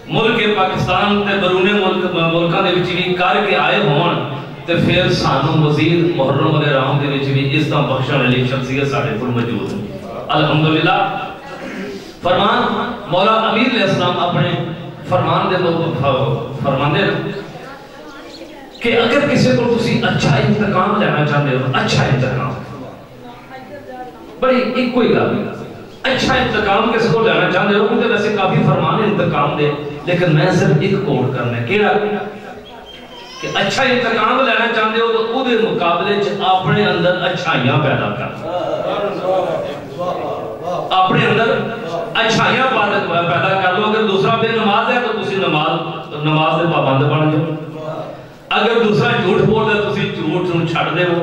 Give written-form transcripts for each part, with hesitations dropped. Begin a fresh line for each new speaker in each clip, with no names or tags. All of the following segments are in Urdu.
ملک پاکستان تے برون ملکاں دے وچ بھی کر کے آئے ہون تے پھر سانو مزید محرم علیہ رام دے وچ بھی اس طرح بخشن والی شخصیت ساڈے کول موجود ہے الحمدللہ۔ فرمان مولا امیر علیہ السلام اپنے فرمان دے فرماندے کہ اگر کسی کو تسی اچھا انتقام لینا چاہتے ہو، اچھا انتقام بڑی ایک کوئی گل اچھا انتقام کسی کو لینا چاہتے ہو کیونکہ ویسے کافی فرمان انتقام دے، لیکن میں صرف ایک کوڈ کرنا ہے کیڑا کہ اچھا انتقام لینا چاہتے ہو تو او دے مقابلے چ اپنے اندر اچھائیاں پیدا کر، اپنے اندر اچھائیاں پیدا کر لو۔ اگر دوسرا بے نماز ہے تو تسی نماز دے پابند بن جاؤ، اگر دوسرا جھوٹ بول دے تسی جھوٹ نوں چھڈ دیو،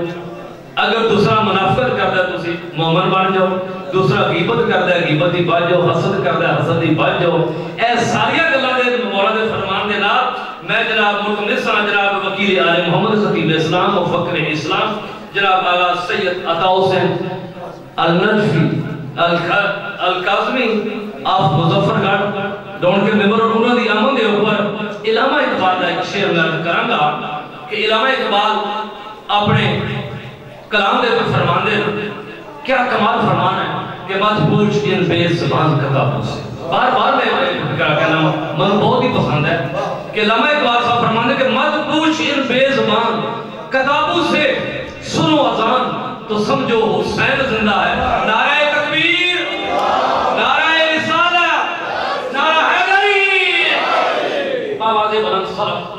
اگر دوسرا منافقت کردا ہے تسی مومن بن جاؤ، دوسرا غیبت کردا ہے غیبت دی بچ جاؤ، حسد کردا ہے حسد دی بچ جاؤ۔ اے ساری گلاں دے مولا دے فرمان دے نال میں جناب ملتمس ہاں جناب وکیل آل محمد خطیب اسلام و فقر اسلام جناب آغا سید عطا حسین النجفی القاسمی آف مظفر گڑھ ڈون کے ممبر اور انہوں دی امن دے اوپر علامہ اقبال کا ایک شعر میں کروں گا کہ علامہ اقبال اپنے کلام دے پر فرمان دے کیا کمال فرمان ہے کہ مت پوچھ ان بے زبان کتابوں سے۔ بار بار میں کہنا من بہت ہی پسند ہے کہ علامہ اقبال صاحب فرمان دے کہ مت پوچھ ان بے زبان کتابوں سے، سنو اذان تو سمجھو حسین زندہ ہے۔ نعرہ تکبیر، نعرہ رسالہ، نعرہ حیدری، آواز بلند صلوات۔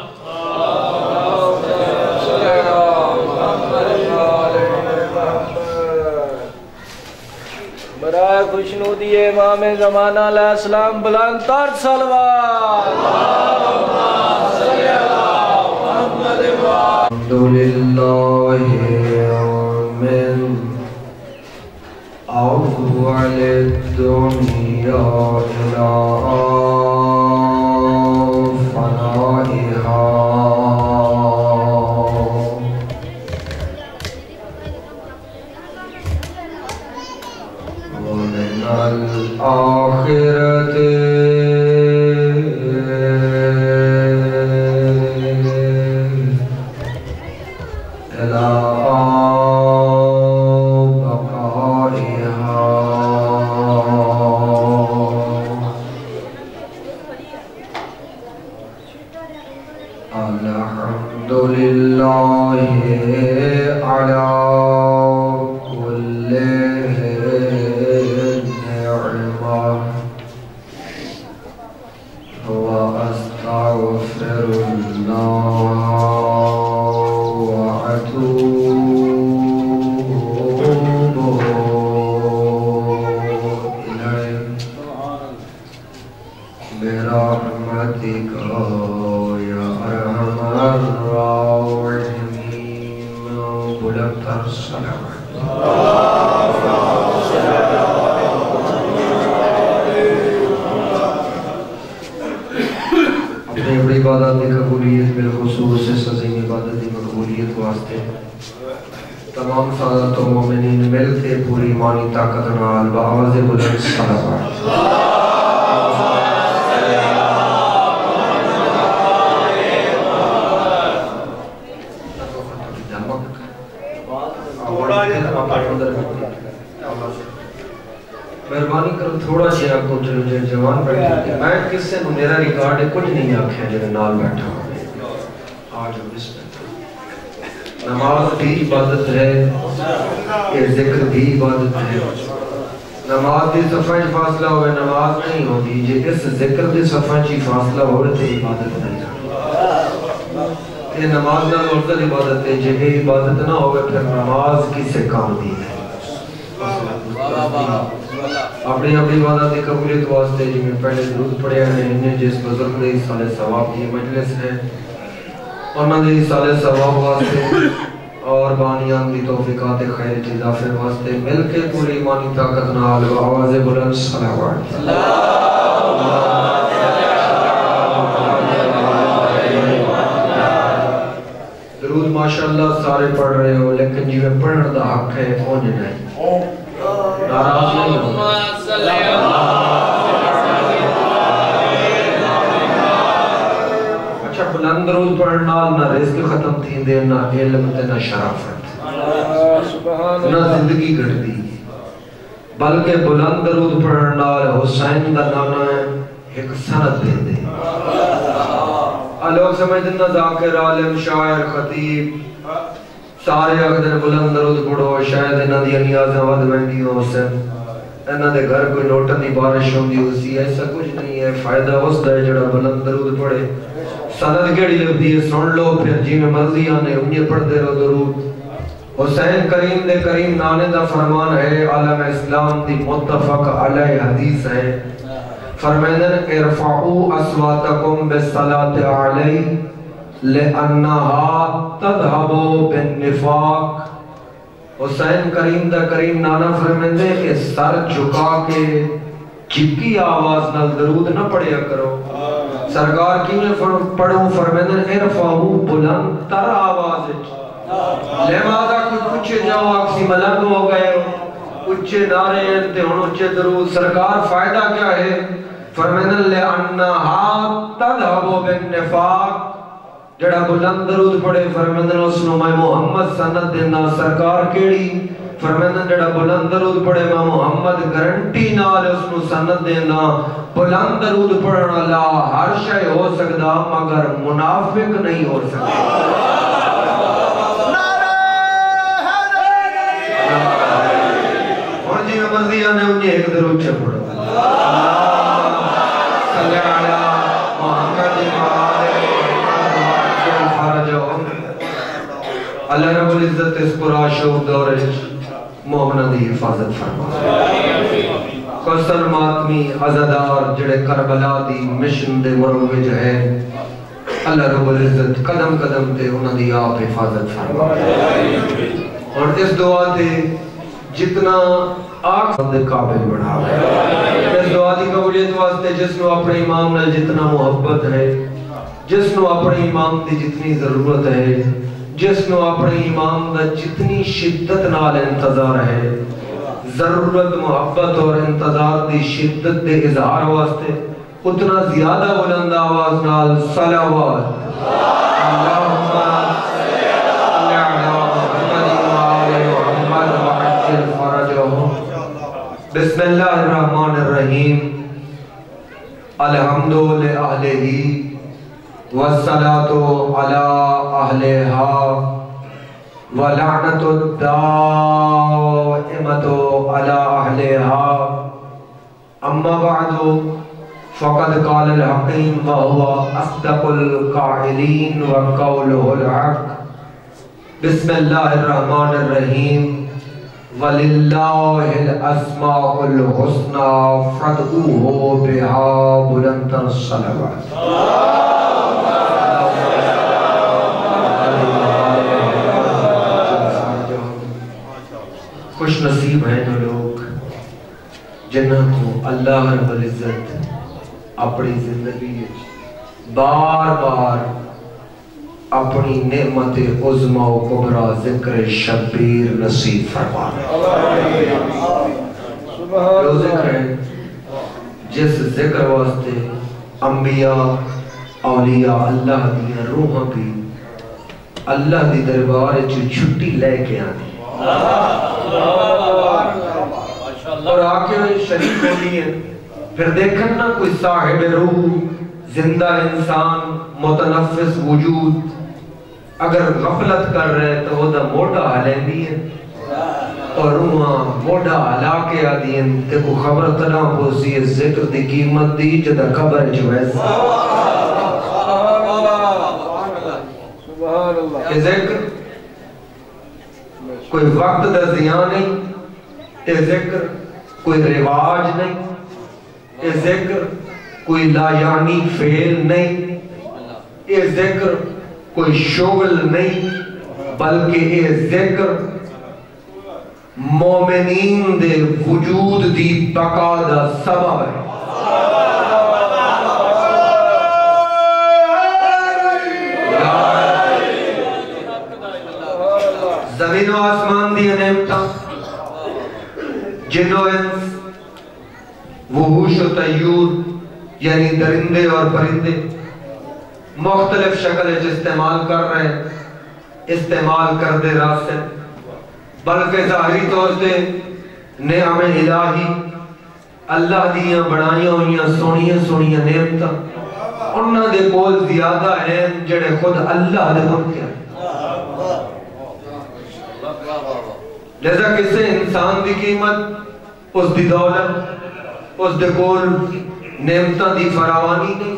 برائے خوشنودی امام زمانہ علیہ السلام بلند تر صلوات۔ الحمدللہ من اول الدنیا الى فنائها ومن الآخرة تمام سعادت و مومنین مل کے پوری ایمانی طاقت نال بآواز بلند صلوات۔ مہربانی کرو تھوڑا جی آپ کو جوان بیٹھے میں کس سے میرا ریکارڈ ہے کچھ نہیں آکھیا جو نال بیٹھا آج بسم اللہ۔ نماز بھی عبادت ہے، یہ ذکر بھی عبادت ہے۔ نماز دی صفحہ چی فاصلہ ہوئے نماز نہیں ہوتی، جی اس ذکر دی صفحہ چی فاصلہ ہوئے تو عبادت نہیں ہوتی۔ یہ نماز نہ مرتد عبادت ہے، جی عبادت نہ ہوئے پھر نماز کسے کام دی ہے۔ اپنی اپنی عبادت کی قبولیت واسطے جی میں پہلے درود پڑھے ہیں انہیں جس بزرگ دے سال ثواب یہ مجلس ہے انہوں نے سال ثواب واسطے اور بانیان دی توفیقات خیر اضافے واسطے مل کے پوری ایمانی طاقت نال آواز بلند صلوات۔ درود ماشاءاللہ سارے پڑھ رہے ہو لیکن جی میں پڑھن دا حق ہے اونج نہیں ناراض نہیں ہو بلند درود پڑھن نال نہ رزق ختم تھیندے نہ علم تے نہ شرافت نہ زندگی گھٹدی بلکہ بلند درود پڑھن نال حسین دا نانا ہے ایک سند دیندے لوگ سمجھتے ہیں ذاکر عالم شاعر خطیب سارے اگر بلند درود پڑھو شاید انہاں دی نیازاں ود ویندی ہو حسین انہاں دے گھر کوئی نوٹاں دی بارش ہوندی ہوسی ایسا کچھ نہیں ہے فائدہ اس دا ہے جڑا بلند درود پڑھے سند کیڑی لبدی ہے سن لو پھر جی میں مرضی آنے انہیں پڑھتے رہو درود حسین کریم دے کریم نانے دا فرمان ہے عالم اسلام دی متفق علیہ حدیث ہے فرمائدن ارفعوا اصواتکم بالصلاة علیہ لأنہا تذہبو بالنفاق حسین کریم دا کریم نانا فرمائدن کہ سر جھکا کے چکی آواز نال درود نہ پڑھیا کرو سرکار کی میں پڑھوں فرمائدن ارفعوا بلند تر آواز لہذا کچھ اچھے جاؤ آکسی ملنگ ہو گئے اچھے نعرے ہیں تے ہن اچھے درود سرکار فائدہ کیا ہے فرمائدن لأنہا تذہبو بالنفاق جڑا بلند درود پڑھے فرمائدن اس نو میں محمد سند دینا سرکار کیڑی فرمائدن جڑا بلند درود پڑھے میں محمد گارنٹی نال اس نو سند دینا بلند درود پڑھنا لا ہر شے ہو سکدا مگر منافق نہیں ہو سکدا اور جی مرضی آنے انہیں ایک درود چھے پڑھو صلی علی محمد اللہ رب العزت اس قرآن شوق دور مومنہ دی حفاظت فرما قصر ماتمی عزدار جڑے کربلا دی مشن دے مروج ہے اللہ رب العزت قدم قدم تے انہ دی آپ حفاظت فرما اور اس دعا تے جتنا آگ دے قابل بڑھا ہے اس دعا دی قبولیت واسطے جس نو اپنے امام نے جتنا محبت ہے جس نو اپنے امام دی جتنی ضرورت ہے جس نو اپنے امام دا جتنی شدت نال انتظار ہے ضرورت محبت اور انتظار دی شدت دے اظہار واسطے اتنا زیادہ بلند آواز نال صلوات اللہم صلی علی محمد محمد وعجل فرجہم بسم اللہ الرحمن الرحیم الحمد لأہلہی والصلاة على أهلها ولعنة الدائمة على أهلها أما بعد فقد قال الحكيم وهو أصدق القائلين وقوله الحق بسم الله الرحمن الرحيم ولله الأسماء الحسنى فادعوه بها بلند الصلوات خوش نصیب ہیں وہ لوگ جنہوں کو اللہ رب العزت اپنی زندگی بار بار اپنی نعمت عظمہ و کبرا ذکر شبیر نصیب فرمانا جو ذکر ہے جس ذکر واسطے انبیاء اولیاء اللہ دیا روحاں بھی اللہ دی دربار چھٹی لے کے آنی اور آکے شریف ہونی ہے پھر دیکھن نا کوئی صاحب روح زندہ انسان متنفس وجود اگر غفلت کر رہے تو وہ دا موڑا حلین ہے اور روحاں موڑا حلا کے آدھی ہیں تے کو خبر تنا پوسی ہے ذکر دی قیمت دی جدہ قبر جو ہے یہ ذکر کوئی وقت دا زیان نہیں یہ ذکر کوئی رواج نہیں یہ ذکر کوئی لا یعنی فعل نہیں یہ ذکر کوئی شغل نہیں بلکہ یہ ذکر مومنین دے وجود دی بقا دا سبب ہے زمین و آسمان دی نعمتاں جن و انس وحوش و طیور یعنی درندے اور پرندے مختلف شکل استعمال کر رہے ہیں، استعمال کر دے راستے، بلکہ ظاہری طور سے نعم الہی اللہ دیاں بڑھائیاں ہوئیاں سونیاں سونیاں نعمتاں انہاں دے کول زیادہ ہیں جڑے خود اللہ دے منکر ہیں۔ لہذا کسے انسان دی قیمت اس دی دولت، اس دے کول نعمتاں دی فراوانی نہیں،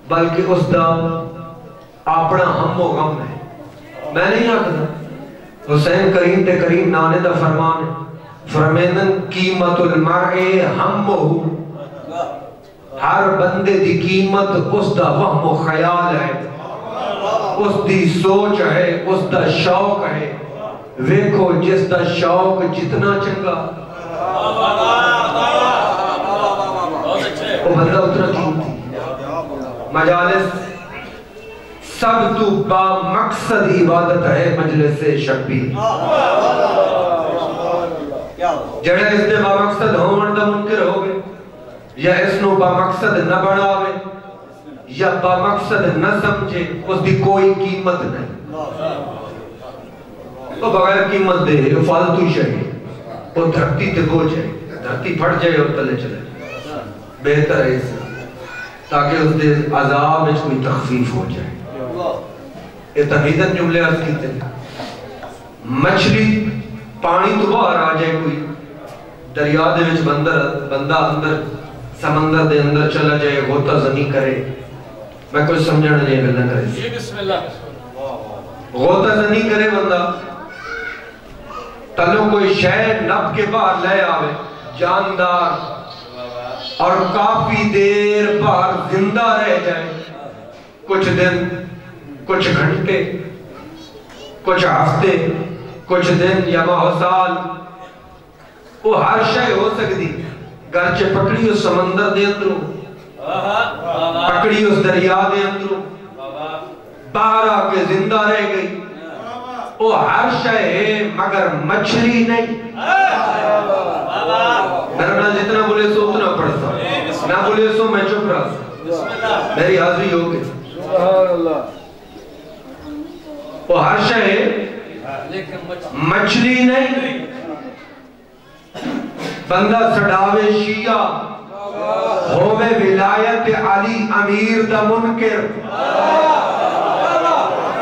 بلکہ اس دا اپنا ہم و غم ہے۔ میں نہیں آکھدا، حسین کریم تے کریم نانے دا فرمان ہے، فرمیندن قیمت المرء ہمہ، ہر بندے دی قیمت اس دا وہم و خیال ہے، اس دی سوچ ہے، اس دا شوق ہے۔ ویکھو جس دا شوق جتنا چنگا وہ بندہ اتنا قیمتی۔ مجالس سب تو با مقصد عبادت ہے مجلس شبیر، جڑے اس دے با مقصد ہون دا منکر ہوگے یا اس نو با مقصد نہ بڑھاوے یا با مقصد نہ سمجھے، اس دی کوئی قیمت نہیں، وہ بغیر قیمت دے فالتو شہی، وہ دھرتی تے گو جائے، دھرتی پھٹ جائے اور تلے چلے، بہتر ہے اس تاکہ اس دے عذاب میں کوئی تخفیف ہو جائے۔ یہ تمہیدن جملے عرض کیتے ہیں، مچھلی پانی تو باہر آ جائے، کوئی دریا دے وچ بندہ اندر سمندر دے اندر چلا جائے، غوطہ زنی کرے، میں کچھ سمجھنا نہیں گلنا کرے،
بسم اللہ،
غوطہ زنی کرے بندہ، تلوں کوئی شہر نب کے باہر لے آوے جاندار اور کافی دیر باہر زندہ رہ جائے، کچھ دن، کچھ گھنٹے، کچھ ہفتے، کچھ دن یا ماہ سال، وہ ہر شے ہو سکتی، گرچہ پکڑی اس سمندر دے اندروں، پکڑی اس دریا دے اندروں، باہر آ کے زندہ رہ گئی، وہ ہر شے ہے مگر مچھلی نہیں۔ میرا نہ جتنا بولے سو اتنا پڑھتا، نہ بولے سو میں چپ رہا، میری حاضری ہو گئی۔ وہ ہر شے ہے مچھلی نہیں۔ بندہ سڑاوے شیعہ ہووے ولایت علی امیر دا منکر،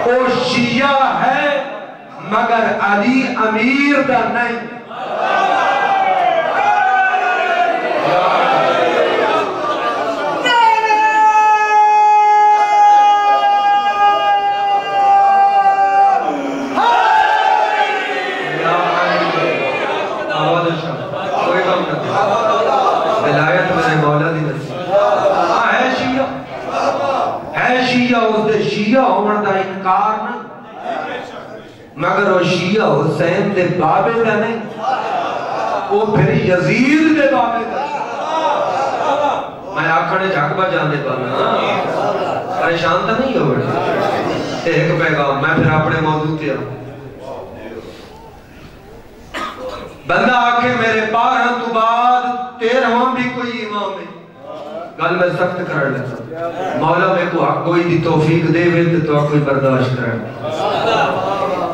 وہ شیعہ ہے مگر علی امیر دا نہیں۔ ولایت میں مولا دی نصیب ہے شیعہ، اس دے شیعہ ہونے دا انکار نہیں، مگر وہ شیعہ حسین دے بابے دا نہیں، وہ پھر یزید دے بابے دا۔ میں آکھنے جھاک با جانے پانا، پریشان تا نہیں ہو گئے، ایک پیغام میں پھر اپنے موضوع تے آؤں۔ بندہ آکھے میرے 12 تو بعد 13واں بھی کوئی امام ہے، گل میں سخت کر لیتا، مولا میں کو حق کوئی دی توفیق دے وے تو کوئی برداشت کرے،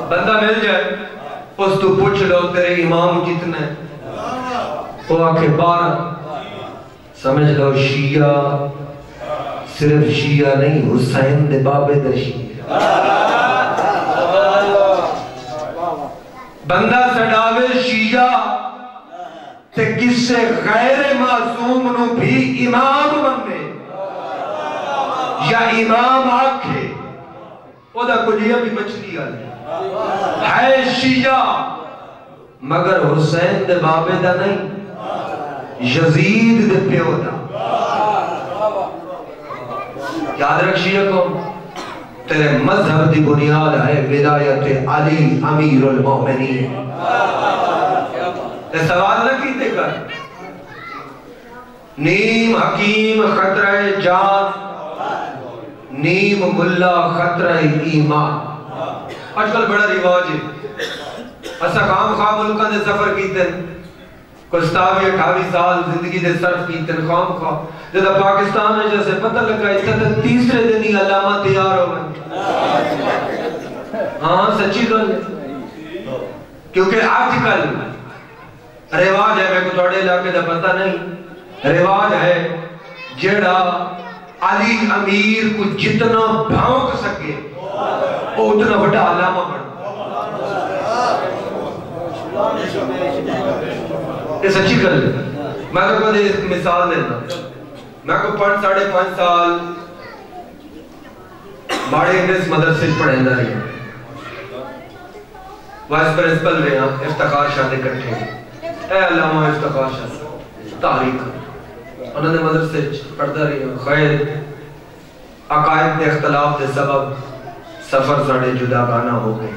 بندہ مل جائے اس تو پوچھ لو تیرے امام کتنے، وہ آکھے 12، سمجھ لو شیعہ صرف شیعہ نہیں، حسین دے بابے دا شیعہ۔ بندہ سڑاوے شیعہ تے کسے غیر معصوم نو بھی امام بندے یا امام آکھے، او دا کلیہ بھی مچھلی آلے ہے شیعہ مگر حسین دے بابے دا نہیں، یزید دے پیو دا۔ یاد رکھ شیعہ کو تیرے مذہب دی بنیاد ہے ولایت علی امیر المومنین۔ تے سوال نہ کیتے کر، نیم حکیم خطرہ جان، نیم ملا خطرہ ایمان۔ آج کل بڑا رواج ہے، اسا خام خواہ ملکہ دے سفر کیتے ہیں، کوئی 27-28 سال زندگی دے صرف کیتے ہیں، خام خواہ جب پاکستان میں جیسے پتہ لگا اتنا تیسرے دن ہی علامہ تیار ہو گئے. ہاں سچی گل ہے. کیونکہ آج کل رواج ہے, میں کو تھوڑے علاقے کا پتہ نہیں, رواج ہے جڑا علی امیر کو جتنا بھونک سکے وہ اتنا بڑا علامہ بن. یہ سچی گل ہے. میں تو کہتے ایک مثال دینا, میں کو 5.5 سال باڑے انگریز مدرسے پڑھیں دا رہی ہیں, وائس پرنسپل رہے ہیں افتخار شاہ دے کٹھے. اے علامہ افتخار شاہ تاریخ انہوں نے مدرسے پڑھتا رہی ہیں. خیر عقائد دے اختلاف دے سبب سفر ساڑے جدا گانا ہو گئے.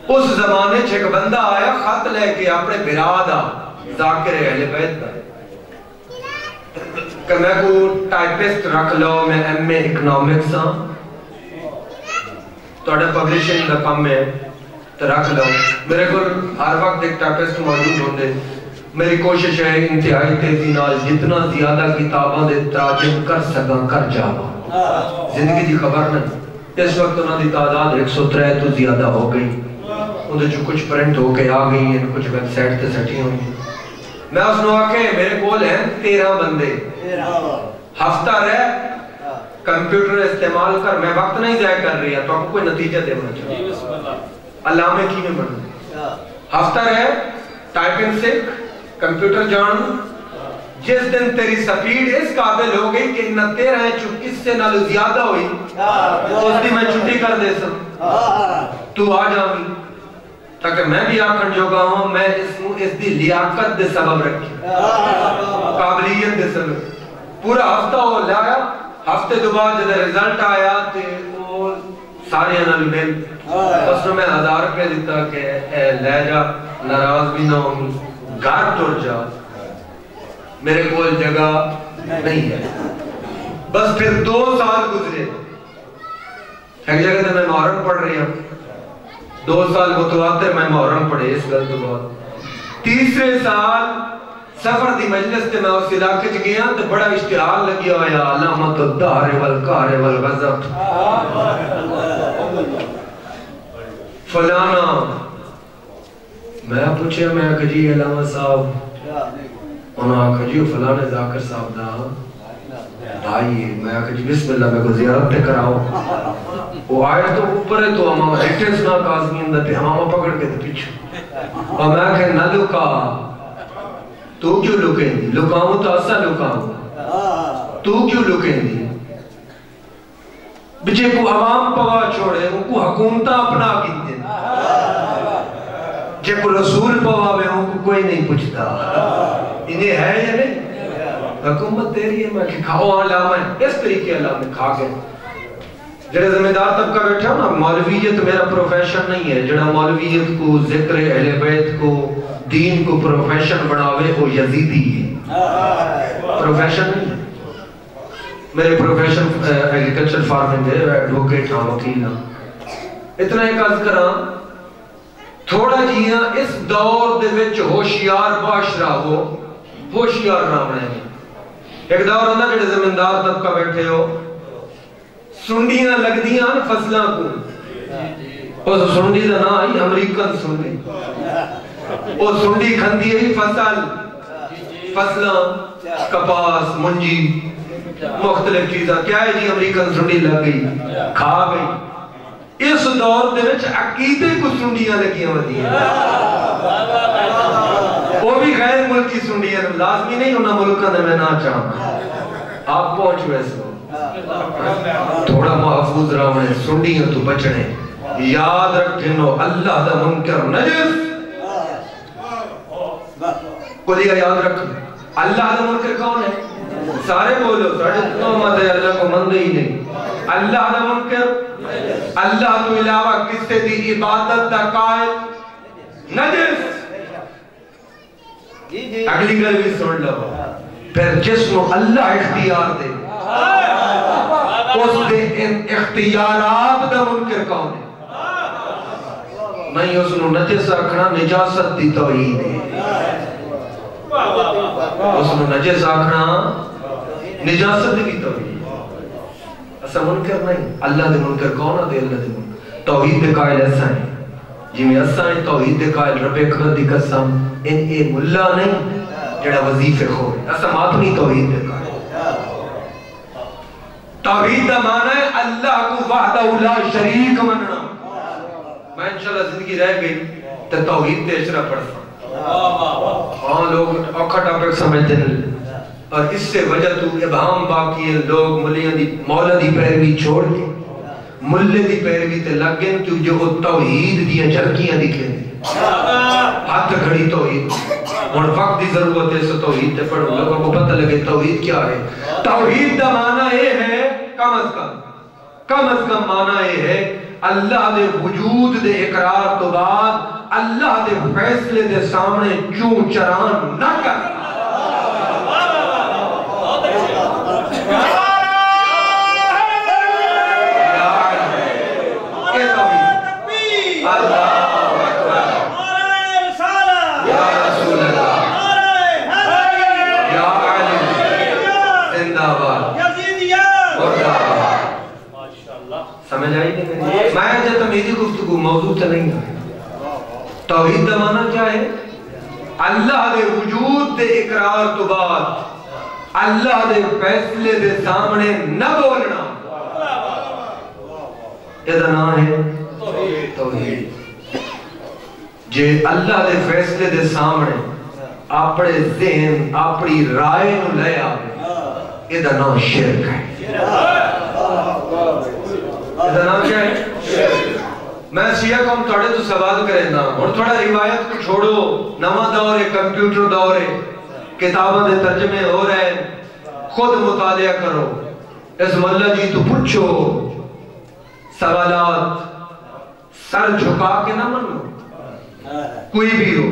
اس زمانے چھے ایک بندہ آیا خط لے کے اپنے برادہ ذاکر اہل بیت کا کہ میں کو ٹائپسٹ رکھ لو, میں ایم اے اکنامکس ہاں, توڑے پبلیشنگ کا کام میں تو رکھ لو. میرے کو ہر وقت ایک ٹائپسٹ موجود ہوندے. میری کوشش ہے انتہائی تیزی نال جتنا زیادہ کتاباں دے تراجم کر سکاں کر جاواں. زندگی دی خبر نہیں, اس وقت انہوں دی تعداد 103 تو زیادہ ہو گئی. انہیں جو کچھ پرنٹ ہو کے آ گئی ہیں, کچھ ویب سائٹ تے سٹی ہوئی. میں اس نے آکے میرے کول ہیں 13 بندے, ہفتہ رہ کمپیوٹر استعمال کر. میں وقت نہیں ضائع کر رہی ہے تو آپ کو کوئی نتیجہ دے ہونا چاہیے. علامہ کی میں بننا, ہفتہ رہ ٹائپنگ سیکھ, کمپیوٹر جان. جس دن تیری سپیڈ اس قابل ہو گئی کہ 13 اس سے نالو زیادہ ہوئی, اس دی میں چھٹی کر دے سن, تو آ جاؤں تاکہ میں بھی آکھن جو گا ہوں. میں اس دی لیاقت دے سبب رکھی, قابلیت دے سبب. پورا ہفتہ ہو لایا, ہفتے دو بعد جب ریزلٹ آیا تے وہ سارے انہوں نے اس نے میں 1000 روپے دیتا کہ اے لے جا, ناراض بھی نہ ہوں, گھر ٹور جا, میرے کول جگہ نہیں ہے. بس پھر 2 سال گزرے, ایک جگہ تے میں محرم پڑھ رہی ہوں, 2 سال متواتر میں محرم پڑھے اس گل تو بعد. تیسرے سال سفر دی مجلس تے میں اس علاقے چ گیا تو بڑا اشتہار لگیا ہوا علامت الدہر والقہر والغضب فلانا. میں پوچھا, میں کہ جی علامہ صاحب, انہوں نے کہا جی فلانے ذاکر صاحب دا آئیے. میں کہا جی بسم اللہ, میں کو زیارت تے کراؤ. وہ آئے تو اوپر ہے تو ہمارا ایکٹنس نہ کازمی اندر پہ ہمارا پکڑ کے تو پیچھو. اور میں کہا نہ لکا, تو کیوں لکیں دی, لکاؤں تو اسا لکاؤں, تو کیوں لکیں دی. بچے کو عوام پوا چھوڑے, ان کو حکومتہ اپنا کی دیں, جے کو رسول پوا میں ان کو کوئی نہیں پوچھتا. انہیں ہے یا نہیں, حکومت تیری ہے. میں کہ کھاؤ علامہ ہے, اس طریقے علامہ کھا گئے. جڑے ذمہ دار طبقہ بیٹھا ہوں نا, مولویت میرا پروفیشن نہیں ہے. جڑا مولویت کو, ذکر اہل بیت کو, دین کو پروفیشن بناوے وہ یزیدی ہے, پروفیشن نہیں. میرے پروفیشن ایگریکلچر فارمنگ ہے, ایڈوکیٹ ہاں, وکیل ہاں. اتنا ایک عرض کراں, تھوڑا جیاں اس دور دے وچ ہوشیار معاشرہ ہو, ہوشیار نہ بنے. ایک دور ہوتا جڑے زمیندار طبقہ بیٹھے ہو, سنڈیاں لگ دیاں فصلاں کو, اس سنڈی دا نا آئی امریکن سنڈی, وہ سنڈی کھندی ہے فصل, فصلاں, کپاس, منجی, مختلف چیزاں. کیا ہے جی امریکن سنڈی لگ گئی, کھا گئی. اس دور دے وچ عقیدے کو سنڈیاں لگیاں ودیاں, وہ بھی غیر ملکی سنڈیاں, لازمی نہیں انہاں ملکاں دے میں نہ چاہاں. آپ پہنچ ہوئے سو تھوڑا محفوظ رہنے, سنڈیاں تو بچنے. یاد رکھنو اللہ دا منکر نجس, کلیا یاد رکھنو. اللہ دا منکر کون ہے؟ سارے بولو, سارے نعمت ہے اللہ کو مندے ہی نہیں. اللہ دا منکر, اللہ تو علاوہ کس سے دی عبادت دا قائل نجس. اگلی گل بھی سن لو, پھر جسم اللہ اختیار دے, اس دے اختیارات دا منکر کون ہے؟ نہیں اس نے نجس رکھنا, نجاست دی توحید ہے. اس نے نجس رکھنا نجاست دی بھی توحید اسا منکر نہیں اللہ دے منکر کون ہے اللہ دے منکر توحید دے قائل ایسا ہے جی میں اسا ہیں توحید دے قائل رب اکبر دی قسم ان اے ملا نہیں جڑا وظیفے خور ہے اسا ماتمی توحید دے قائل توحید دا معنی ہے اللہ کو وحدہ لا شریک مننا میں انشاءاللہ زندگی رہ گئی تو توحید تے اشرا پڑھتا ہاں لوگ اوکھا ٹاپک سمجھتے ہیں اور اس سے وجہ تو ابہام باقی ہے لوگ ملیاں دی مولا دی پیروی چھوڑ کے ملے دی پیروی تے لگ گئے تو جو توحید دیاں جھلکیاں دکھیں ہاتھ کھڑی توحید اور وقت دی ضرورت ہے سو توحید تے پڑھو لوگوں کو پتہ لگے توحید کیا ہے توحید دا معنی یہ ہے کم از کم معنی یہ ہے اللہ دے وجود دے اقرار تو بعد اللہ دے فیصلے دے سامنے چون چران نہ کر سمجھ آئی نہیں میں جب تمیدی گفتگو موضوع سے نہیں آئی توحید دا معنی کیا ہے اللہ دے وجود دے اقرار تو بعد اللہ دے فیصلے دے سامنے نہ بولنا یہ دا نام ہے توحید جے اللہ دے فیصلے دے سامنے اپنے ذہن اپنی رائے نو لے آئے یہ دا نام شرک ہے یہ نام کیا ہے میں شیعہ قوم تھوڑے تو سوال کریں نا اور تھوڑا روایت کو چھوڑو نواں دور ہے کمپیوٹر دور ہے کتابوں دے ترجمے ہو رہے خود مطالعہ کرو اس مولا جی تو پوچھو سوالات سر جھکا کے نہ منو کوئی بھی ہو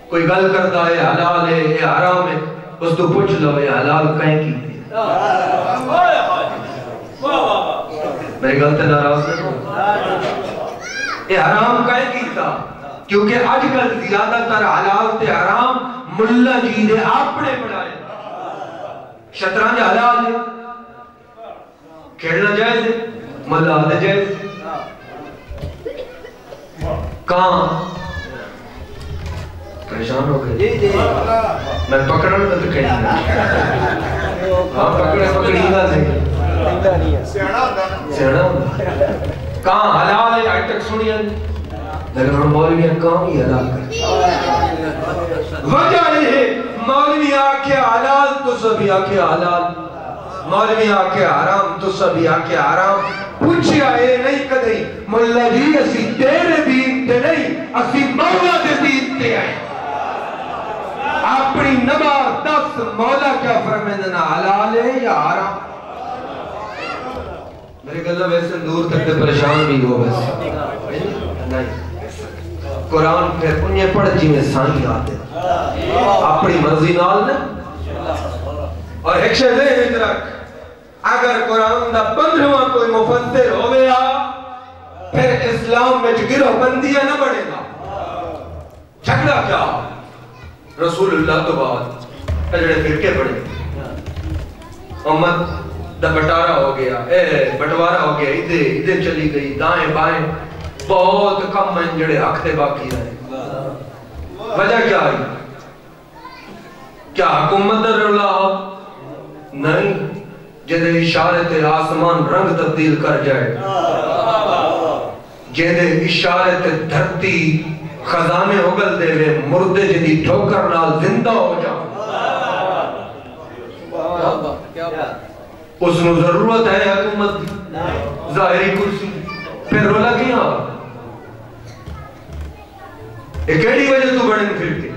کوئی گل کرتا ہے حلال ہے یہ حرام ہے اس تو پوچھ لو یہ حلال کہیں کی میری غلط ناراض نہیں یہ حرام کائے کیتا کیونکہ آج کل زیادہ تر حلال تے حرام ملہ جی نے اپنے بڑھائے شطرنج حلال ہے کھیلنا جائز ہے ملہ آدھے جائز کہاں پریشان ہو گئے میں پکڑا تو کہیں ہاں پکڑی گا نہیں سیڑا کہاں حلال ہے آج تک سنی ہے لیکن ہم مولوی کام ہی حلال کرتے وجہ یہ ہے مولوی آکے حلال تو سبھی آکے حلال مولوی آکے حرام تو سبھی آکے حرام پوچھیا ہے نہیں کدئی ملہ جی اسی تیرے دین تے نہیں اسی مولا دے دین تے آئے اپنی نماز دس مولا کیا فرمیدنا حلال ہے یا حرام میرے گلہ ویسے دور تک دے پریشان بھی ہو ویسے نہیں قرآن پھر انہیں پڑھ جی میں سائیں آتے اپنی مرضی نال نے اور ایک شے ذہن رکھ اگر قرآن دا 15واں کوئی مفسر ہو گیا پھر اسلام میں گروہ بندیاں نہ بڑھے گا جھگڑا کیا رسول اللہ تو بعد اجڑے فرقے پڑے امت دا بٹارا ہو گیا بٹوارا ہو گیا ادھر چلی گئی دائیں بائیں بہت کم منجڑے حق دے باقی رہے وجہ کیا ہے کیا حکومت در اللہ نہیں جدے اشارے تے آسمان رنگ تبدیل کر جائے جدے اشارے تے دھرتی خزانے اگل دے وے مردے جدی ٹھوکر نال زندہ ہو جاؤ اس میں ضرورت ہے حکومت ظاہری کرسی پھر رولا کیا ایک ایڈی وجہ تو بڑھن پھر کے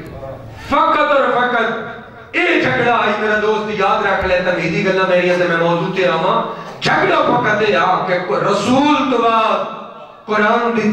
فقط اور فقط ایک جھگڑا آئی میرا دوست یاد رکھ لے تمہیدی گلہ میری سے میں موضوع تے آما جھگڑا فقط ہے کہ رسول تو بعد قرآن دی